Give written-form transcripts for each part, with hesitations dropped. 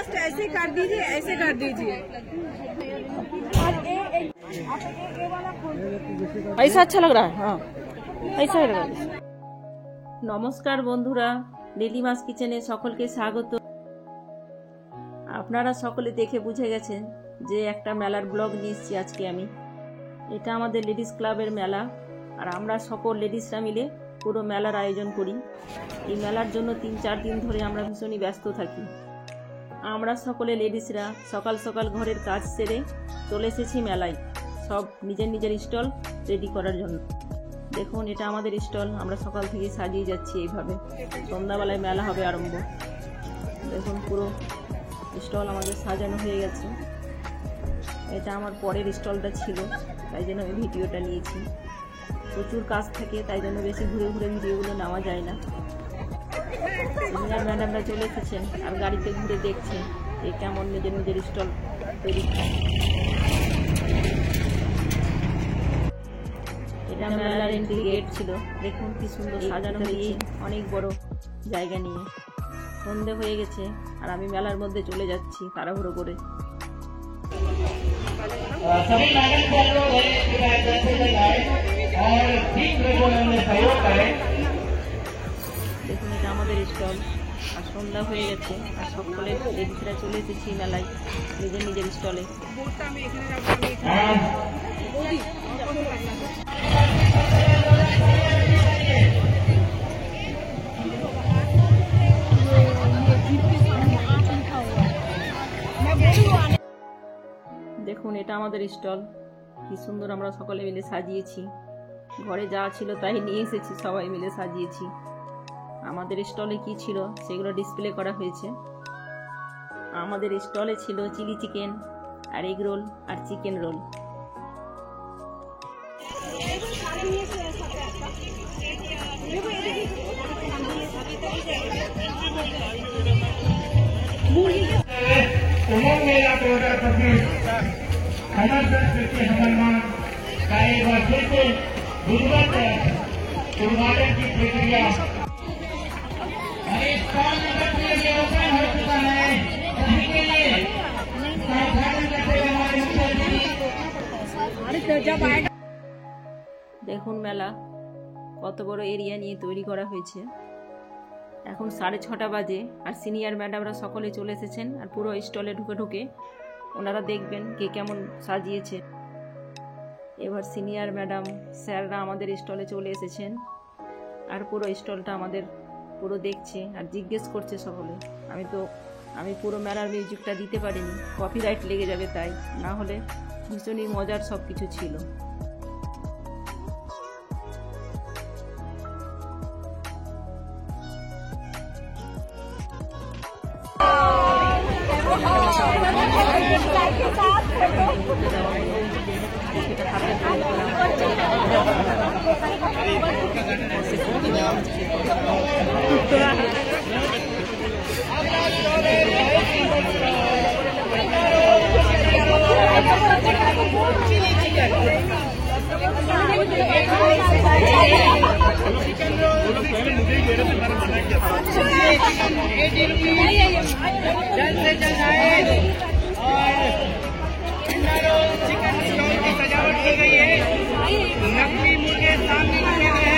Just ऐसे कर दीजिए, ऐसे कर दीजिए। ऐसा अच्छा लग रहा है। हाँ, ऐसा लग रहा है। नमस्कार বন্ধুরা, নীলিমাস কিচেনে সকলকে স্বাগত। আপনারা সকলে দেখে বুঝে গেছেন যে একটা মেলার ব্লগ নিয়ে এসেছি আজকে আমি। এটা আমাদের লেডিস ক্লাবের মেলা, আর আমরা সকল লেডিসরা মিলে পুরো মেলার আয়োজন করি। এই মেলার জন্য 3-4 দিন ধরে আমরা ভীষণই ব্যস্ত থাকি। আমরা সকলে লেডিসরা সকাল সকাল ঘরের কাজ সেরে চলে এসেছি মেলায়, সব নিজের নিজের স্টল রেডি করার জন্য। দেখুন, এটা আমাদের স্টল, আমরা সকাল থেকে সাজিয়ে যাচ্ছি এইভাবে। সন্ধ্যাবেলায় মেলা হবে আরম্ভ। দেখুন, পুরো স্টল আমাদের সাজানো হয়ে গেছে। এটা আমার পরের স্টলটা ছিল, তাই জন্য আমি ভিডিওটা নিয়েছি। প্রচুর কাজ থাকে, তাই জন্য বেশি ঘুরে ঘুরে ভিডিওগুলো নেওয়া যায় না। সিনিয়র ম্যাডামরা চলে এসেছেন আর গাড়িতে ঘুরে দেখছেন যে কেমন নিজের নিজের স্টল তৈরি করে। এটা মেলার এন্ট্রি গেট ছিল। দেখুন কি সুন্দর সাজানো হয়েছে, অনেক বড় জায়গা নিয়ে। সন্ধে হয়ে গেছে আর আমি মেলার মধ্যে চলে যাচ্ছি তাড়াহুড়ো করে। দেখুন, এটা আমাদের স্টল, আর সন্ধ্যা হয়ে গেছে আর সকলে লেডিসরা চলে এসেছি মেলায় নিজের নিজের স্টলে। দেখুন, এটা আমাদের স্টল, কি সুন্দর আমরা সকলে মিলে সাজিয়েছি। ঘরে যা ছিল তাই নিয়ে এসেছি, সবাই মিলে সাজিয়েছি। আমাদের স্টলে কি ছিল সেগুলো ডিসপ্লে করা হয়েছে। আমাদের স্টলে ছিল চিলি চিকেন আর এগ রোল আর চিকেন রোল। দেখুন মেলা কত বড় এরিয়া নিয়ে তৈরি করা হয়েছে। এখন 6:30 বাজে আর সিনিয়র ম্যাডামরা সকলে চলে এসেছেন, আর পুরো স্টলে ঢুকে ঢুকে ওনারা দেখবেন কে কেমন সাজিয়েছে। এবার সিনিয়র ম্যাডাম স্যাররা আমাদের স্টলে চলে এসেছেন, আর পুরো স্টলটা আমাদের পুরো দেখছে আর জিজ্ঞেস করছে সকলে। আমি পুরো মেলার মিউজিকটা দিতে পারিনি, কপিরাইট লেগে যাবে, তাই না হলে ভীষণই মজার সব কিছু ছিল। सजावट की गई है, नकली मुर्गे सामने रखे गए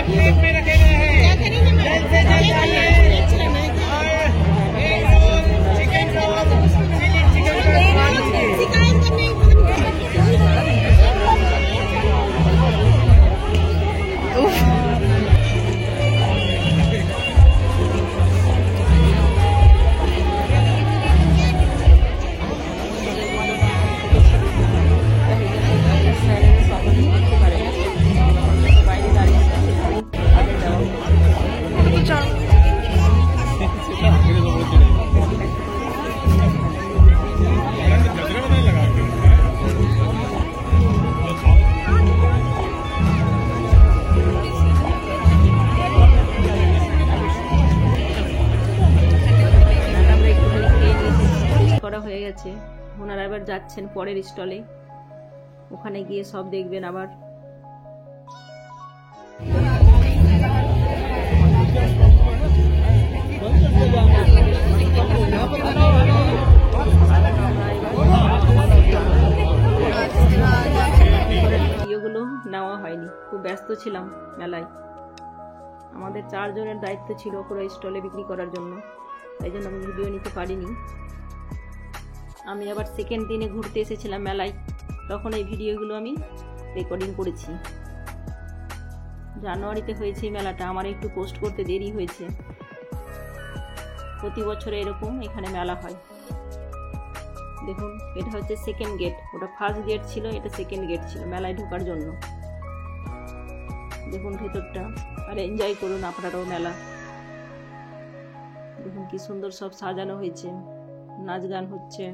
प्लेट में रखे गए हैं। হয়ে গেছে, ওনারা এবার যাচ্ছেন পরের স্টলে, ওখানে গিয়ে সব দেখবেন আবার। ভিডিওগুলো নেওয়া হয়নি, খুব ব্যস্ত ছিলাম মেলায়। আমাদের 4 জনের দায়িত্ব ছিল পুরো স্টলে বিক্রি করার জন্য, তাই জন্য আমি ভিডিও নিতে পারিনি। আমি আবার সেকেন্ড দিনে ঘুরতে এসেছিলাম মেলায়, তখন এই ভিডিওগুলো আমি রেকর্ডিং করেছি। জানুয়ারিতে হয়েছে এই মেলাটা, আমার একটু পোস্ট করতে দেরি হয়েছে। প্রতি বছর এরকম এখানে মেলা হয়। দেখুন, এটা হচ্ছে সেকেন্ড গেট, ওটা ফার্স্ট গেট ছিল, এটা সেকেন্ড গেট ছিল মেলায় ঢোকার জন্য। দেখুন ভেতরটা, আর এনজয় করুন আপনারাও মেলা। দেখুন কি সুন্দর সব সাজানো হয়েছে, নাচ গান হচ্ছে।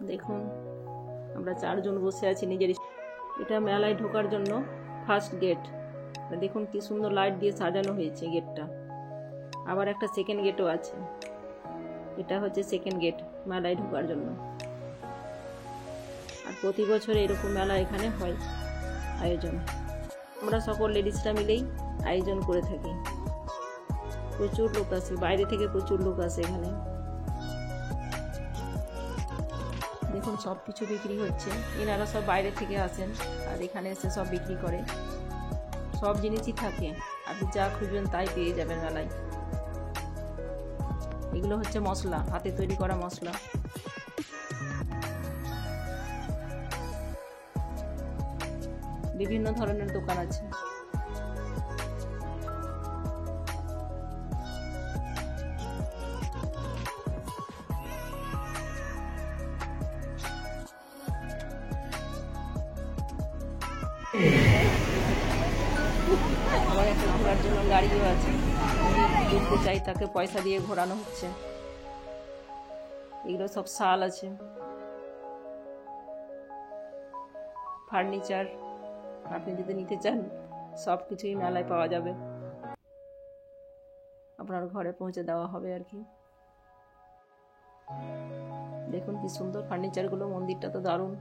দেখুন আমরা 4 জন বসে আছি নিজের। এটা মেলায় ঢোকার জন্য ফার্স্ট গেট। দেখুন কি সুন্দর লাইট দিয়ে সাজানো হয়েছে গেটটা। আবার একটা সেকেন্ড গেটও আছে, এটা হচ্ছে সেকেন্ড গেট মেলায় ঢোকার জন্য। আর প্রতি বছর এরকম মেলা এখানে হয় আয়োজন। আমরা সকল লেডিসরা মিলেই আয়োজন করে থাকি। প্রচুর লোক আসে, বাইরে থেকে প্রচুর লোক আসে এখানে। দেখুন সব কিছু বিক্রি হচ্ছে, এনারা সব বাইরে থেকে আসেন আর এখানে এসে সব বিক্রি করে। সব জিনিসই থাকে, আপনি যা খুঁজবেন তাই পেয়ে যাবেন মেলায়। এগুলো হচ্ছে মশলা, হাতে তৈরি করা মশলা। বিভিন্ন ধরনের দোকান আছে। আবার একটা ঘোরার জন্য গাড়িও আছে, ঘুরতে চাই তাকে পয়সা দিয়ে ঘোরানো হচ্ছে। এগুলো সব শাল আছে, ফার্নিচার। আপনি যদি নিতে চান সব কিছুই মেলায় পাওয়া যাবে, আপনার ঘরে পৌঁছে দেওয়া হবে আর কি। দেখুন কি সুন্দর ফার্নিচারগুলো, মন্দিরটা তো দারুণ।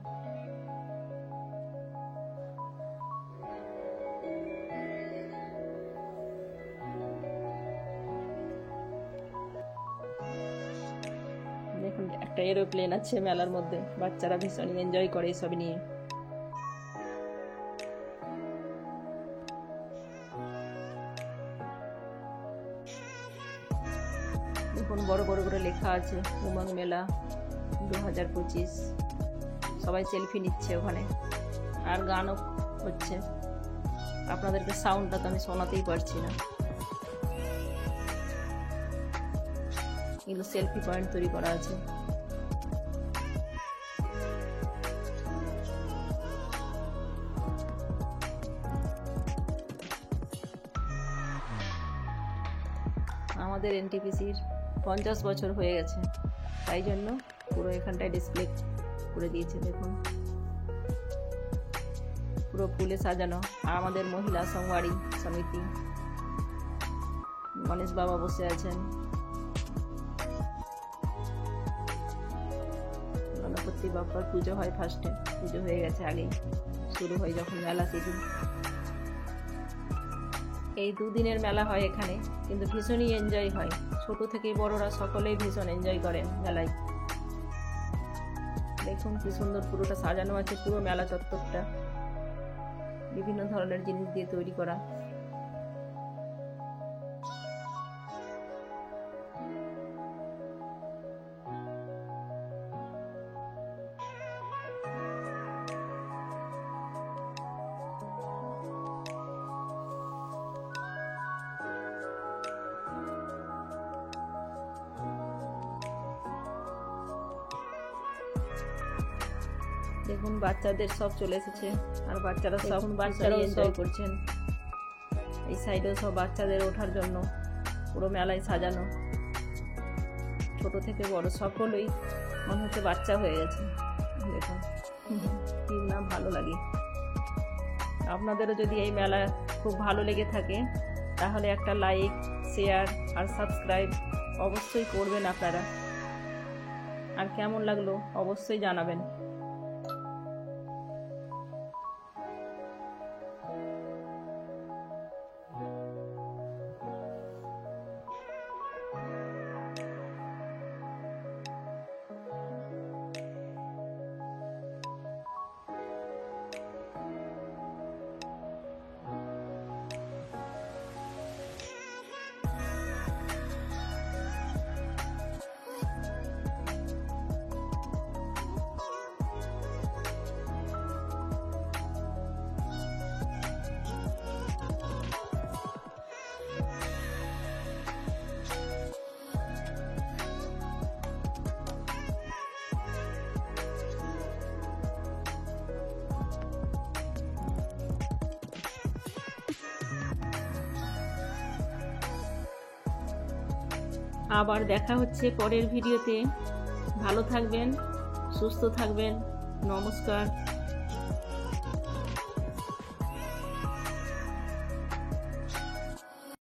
দেখুন একটা এরোপ্লেন আছে মেলার মধ্যে, বাচ্চারা ভীষণ এনজয় করে এসব নিয়ে। দেখুন বড় বড় করে লেখা আছে উমং মেলা 2025। সবাই সেলফি নিচ্ছে ওখানে, আর গানও হচ্ছে। আপনাদেরকে সাউন্ডটা তো আমি শোনাতেই পারছি না। এগুলো সেলফি পয়েন্ট তৈরি করা আছে। আমাদের এনটিপিসির 50 বছর হয়ে গেছে, তাই জন্য পুরো এখানটায় ডিসপ্লে করে দিয়েছে। দেখুন পুরো ফুলে সাজানো। আর আমাদের মহিলা সংবাড়ি সমিতি, গণেশ বাবা বসে আছেন। গণপতি বাবার পুজো হয় ফার্স্টে, পুজো হয়ে গেছে আগেই, শুরু হয় যখন মেলা সেদিন। এই 2 দিনের মেলা হয় এখানে, কিন্তু ভীষণই এনজয় হয়। ছোট থেকে বড়রা সকলেই ভীষণ এনজয় করেন মেলায়। দেখুন কি সুন্দর পুরোটা সাজানো আছে, পুরো মেলা চত্বরটা বিভিন্ন ধরনের জিনিস দিয়ে তৈরি করা। দেখুন বাচ্চাদের সব চলে এসেছে, আর বাচ্চারা সব এনজয় করছেন। এই সাইডেও সব বাচ্চাদের ওঠার জন্য পুরো মেলায় সাজানো। ছোট থেকে বড় সকলেই মনে হচ্ছে বাচ্চা হয়ে গেছে। দেখুন কি না ভালো লাগে। আপনাদেরও যদি এই মেলা খুব ভালো লেগে থাকে তাহলে একটা লাইক, শেয়ার আর সাবস্ক্রাইব অবশ্যই করবেন আপনারা। আর কেমন লাগলো অবশ্যই জানাবেন। আবার দেখা হচ্ছে পরের ভিডিওতে। ভালো থাকবেন, সুস্থ থাকবেন। নমস্কার।